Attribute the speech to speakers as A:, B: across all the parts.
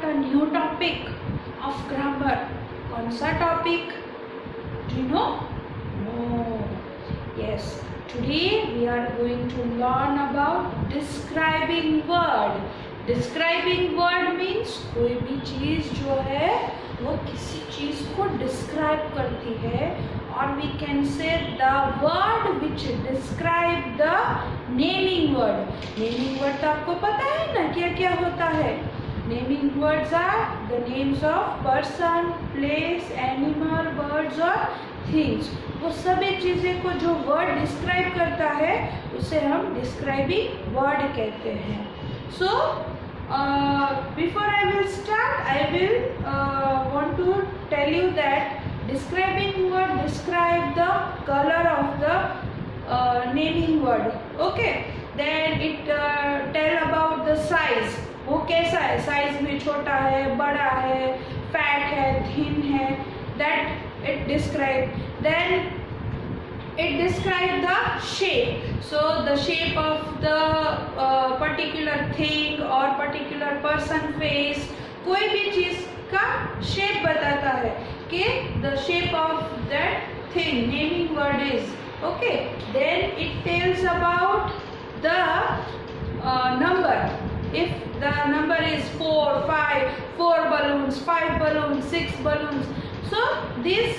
A: a new topic of grammar. कौन सा topic? Do you know? No. Yes. Today we are going to learn about describing word. Describing word means कोई भी चीज जो है वो किसी चीज को describe करती है, or we can say the word which describe the naming word. Naming word तो आपको पता है ना क्या क्या होता है. Naming words are the names of person, place, animal, birds or things. वो सभी चीजें को जो word describe करता है उसे हम describing word कहते हैं. So before I will start, I will want to tell you that describing word describe the color of the naming word. Okay, then it tell about the size. वो कैसा है, size में छोटा है, बड़ा है, फैट है, थिन है, that it describe. Then it describe the shape. So the shape of the particular thing or particular person face, कोई भी चीज का shape बताता है कि the shape of that thing naming word is. Okay, then it tells about the number. If the number is 4, 5, 4 balloons, 5 balloons, 6 balloons. So these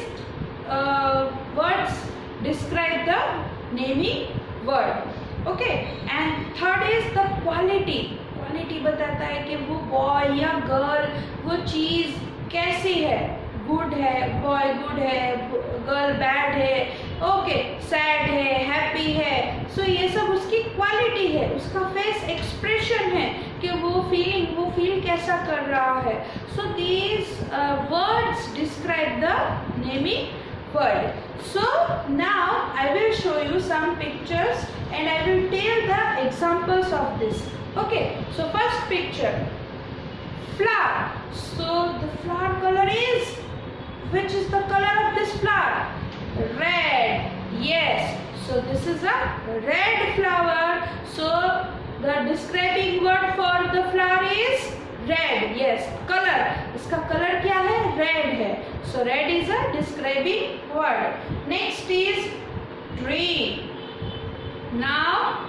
A: words describe the naming word. Okay, and third is the quality. Quality बताता है कि वो boy या girl वो चीज कैसी है. Good है, boy good है, girl bad है, okay, sad है, happy है. So ये सब उसकी quality है, उसका face expression है कि वो feeling, वो feel कैसा कर रहा है. So these words describe the naming word. So now I will show you some pictures and I will tell the examples of this. Okay, so first picture, flower. So the flower color is, which is the color of this flower? Red. Yes. So this is a red flower. So the describing word for the flower is red. Yes. Color. इसका color क्या है? Red है. So red is a describing word. Next is tree. Now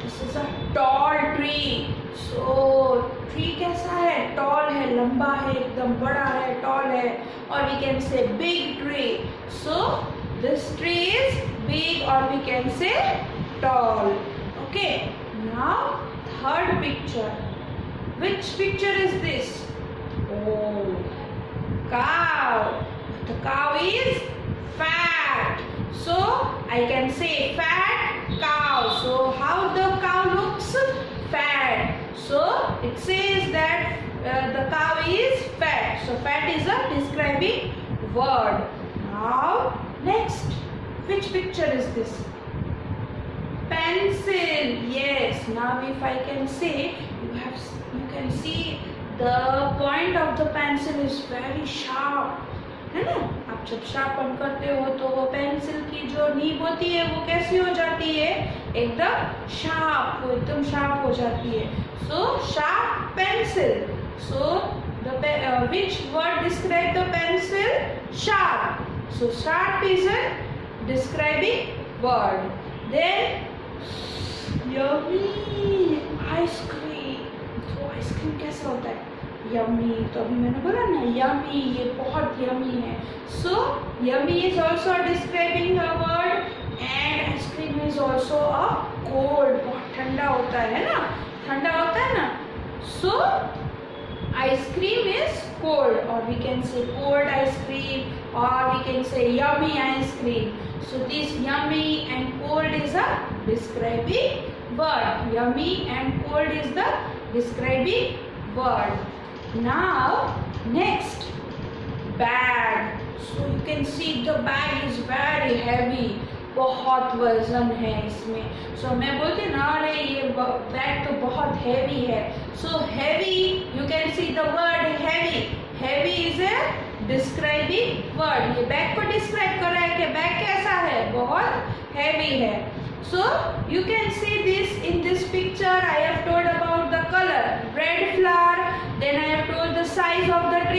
A: this is a tall tree. So tree कैसा है? Tall है, लंबा है, एकदम बड़ा है, tall है. Or we can say big tree. So this tree is big, or we can say tall. Okay. Now third picture. Which picture is this? Oh, cow. The cow is fat. So I can say fat cow. So how the cow looks? Fat. So it says that the cow is fat. So fat is a describing word. Now next, which picture is this? Pencil. Yes. Now if I can say, you can see the point of the pencil is very sharp, है ना. आप जब sharpen करते हो तो वो pencil की जो नीब होती है वो कैसी हो जाती है? एकदम शार्प. वो एकदम शार्प हो जाती है. So sharp pencil. So the which word describe the pencil? Sharp. So sharp is a describing word. Then yummy ice cream. तो ice cream कैसा होता है? Yummy. तो अभी मैंने बोला ना yummy, ये बहुत yummy है. So yummy is also a describing a word, and ice cream is also a cold. बहुत ठंडा होता है ना, ठंडा होता है ना. So ice cream is cold, or we can say cold ice cream, or we can say yummy ice cream. So this yummy and cold is a describing word. Yummy and cold is the describing word. Now next, bag. So you can see the bag is very heavy. बहुत वजन है इसमें. So मैं बोलती ना, अरे ये bag तो बहुत heavy है. So heavy, you can see the word heavy. Heavy is a describing word. ये बैग को describe कर रहा है कि बैग कैसा है? बहुत heavy है. So you can see this in this picture. I have told about the color, red flower. Then I have told the size.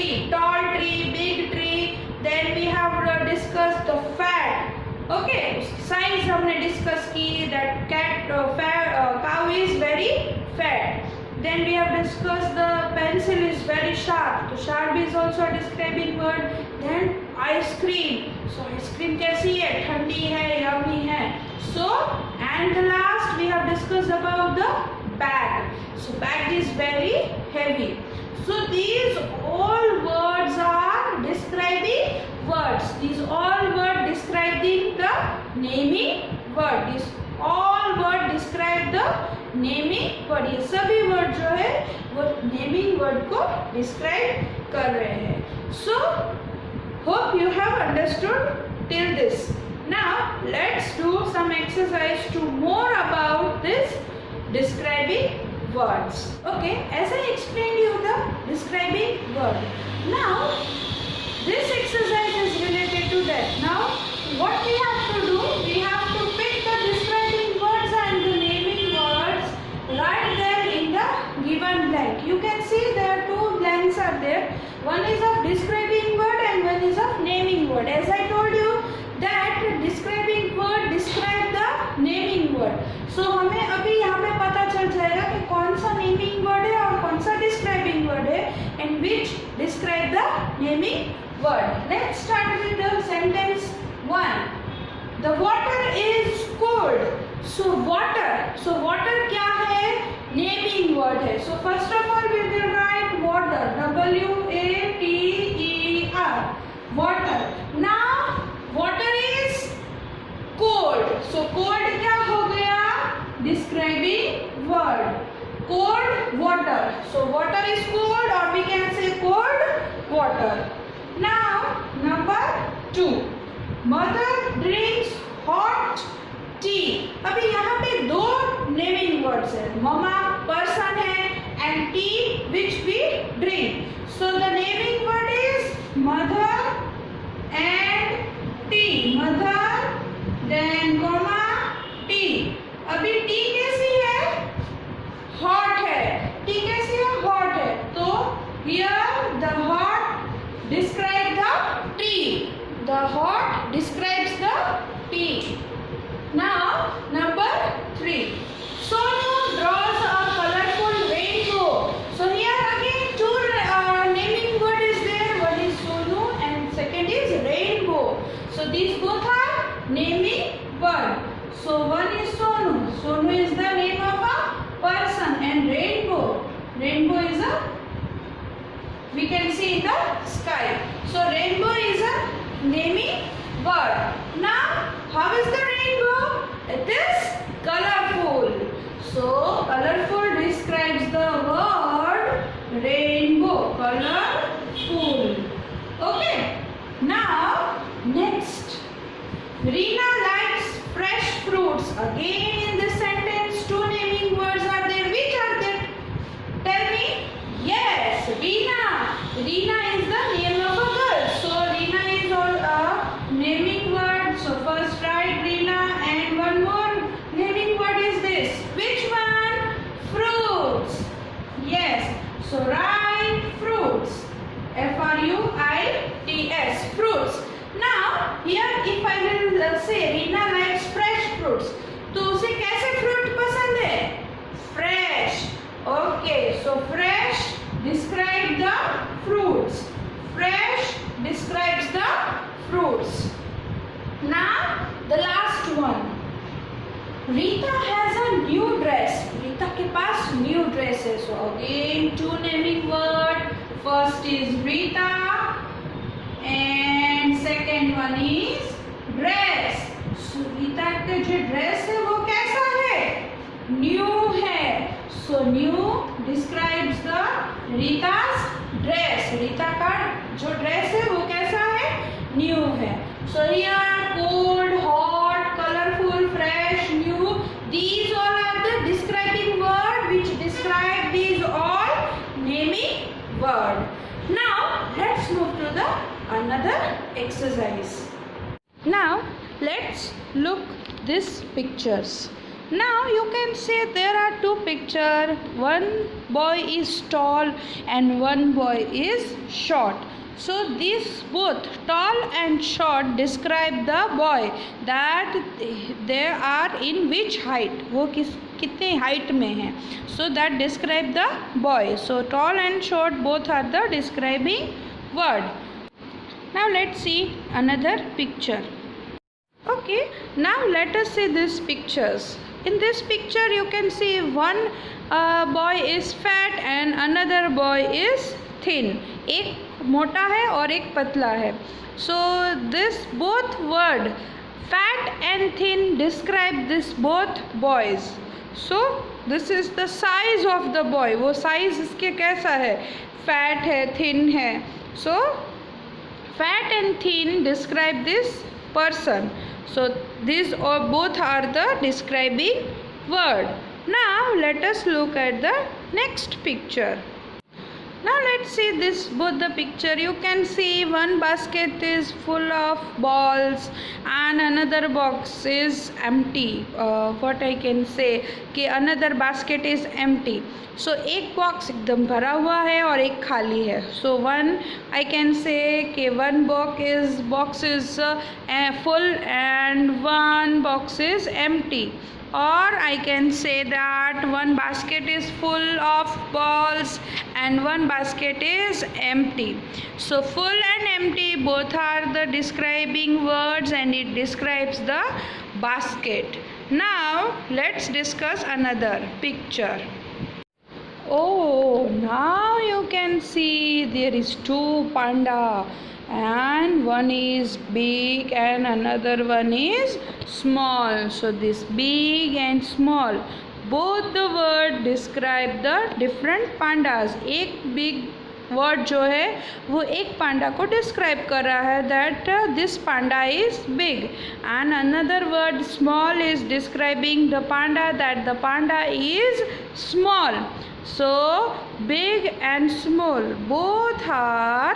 A: tree, tall tree, big tree. Then we have discussed the fat. Okay, size हमने discuss की that cow is very fat. Then we have discussed the pencil is very sharp. So sharp is also a describing word. Then ice cream. So ice cream कैसी है? ठंडी है, yummy है. So and the last we have discussed about the bag. So bag is very heavy. So these all words are describing words. These all words describing the naming word. These all words describe the naming word. ये सभी word जो है वो naming word को describe कर रहे हैं. So hope you have understood till this. Now let's do some exercise to more about this describing words. Okay, as I explained you the describing word. Now this exercise is related to that. Now what we have to do, we have to pick the describing words and the naming words right there in the given blank. You can see there are two blanks are there. One is of describing word and one is of naming word. As I told you that describing word describe the naming word. So हमें अभी यहाँ पे पता चल जाएगा कि कौन सा naming word है और कौन सा describing word है and which describe the naming word. Let's start with the sentence 1. The water is cold. So water क्या है? Naming word है. So first of all we will write water. W-A-T-E-R. Water. Now water is cold. So cold क्या हो गया? Describing word. Cold water. So water is cold or we can say cold water. Now number 2. Mother drinks hot tea. अभी यहाँ पे दो naming words है. Mama person है and tea which we drink. So the naming word is mother and tea. Mother then comma tea. अभी tea कैसी है? Hot है. tea कैसी है? Hot है. तो here the hot describe the tea. The hot describes the tea. Now number 3. Sonu draws a colorful rainbow. So here again two naming word is there. One is Sonu and second is rainbow. So these both are naming word. So one is Sonu. Sonu is the name of a person and rainbow. Rainbow is a we can see in the sky. So rainbow is a naming word. Now how is the rainbow? It is colorful. So colorful describes the word rainbow. Colorful. Okay. Now next. Reena likes fresh fruits. Again in this sentence two naming words are there. Which are there? Tell me. Yes, Reena. Reena is the name of a girl. So Reena is all a naming word. So first write Reena and one more naming word is this. Which one? Fruits. Yes. So write fruits. F-R-U-I-T-S. Fruits. Now here if I will say Reena likes fresh fruits. तो उसे कैसे fruit पसंद है? Fresh. Okay. So fresh describe the fruits. Fresh describes the fruits. Now the last one. Rita has a new dress. Rita के पास new dress है. So again two naming word. First is Rita and second one is dress. So Rita का जो dress है वो कैसा है? New है. So new describes the Rita's dress. Rita का जो dress है वो कैसा है? New है. So here cold, hot, colorful, fresh, new. These all are the describing word which describe these all naming word. Now let's move to the another exercise. Now let's look these pictures. Now you can see there are two pictures. One boy is tall and one boy is short. So these both tall and short describe the boy, that they are in which height, वो कितने height में हैं. So that describe the boy. So tall and short both are the describing word. Now let's see another picture. Okay, now let us see these pictures. In this picture you can see one boy is fat and another boy is thin. एक मोटा है और एक पतला है. So this both word fat and thin describe this both boys. So this is the size of the boy. वो size इसके कैसा है, fat है, thin है. So fat and thin describe this person. So these both are the describing word. Now let us look at the next picture. Now let's see this both the picture. You can see one basket is full of balls and another box is empty. What I can say कि another basket is empty. So एक box एकदम भरा हुआ है और एक खाली है. So one I can say कि one box is full and one box is empty. Or I can say that one basket is full of balls and one basket is empty. So full and empty both are the describing words and it describes the basket. Now let's discuss another picture. Oh, now you can see there is two panda and one is big and another one is small. So this big and small both the word describe the different pandas. एक big word जो है वो एक पांडा को describe कर रहा है, that this panda is big, and another word small is describing the panda, that the panda is small. So big and small both are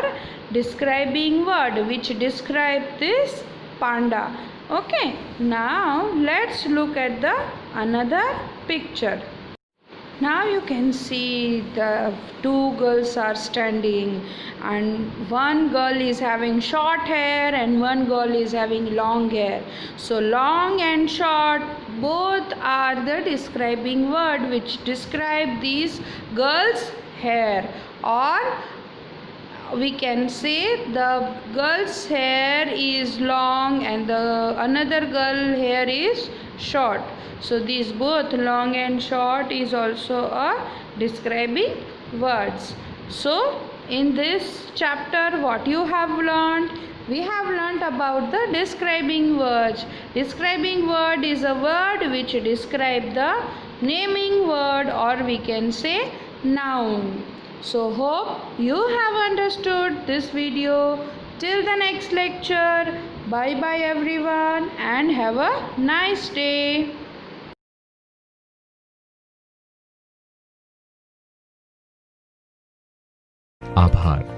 A: describing word which describe this panda. Okay, now let's look at the another picture. Now you can see the two girls are standing and one girl is having short hair and one girl is having long hair. So long and short both are the describing word which describe these girls' hair, or we can say the girl's hair is long and the another girl hair is short. So these both long and short is also a describing words. So in this chapter what you have learned? We have learnt about the describing words. Describing word is a word which describe the naming word, or we can say noun. So hope you have understood this video. Till the next lecture, bye bye everyone and have a nice day.
B: आभार।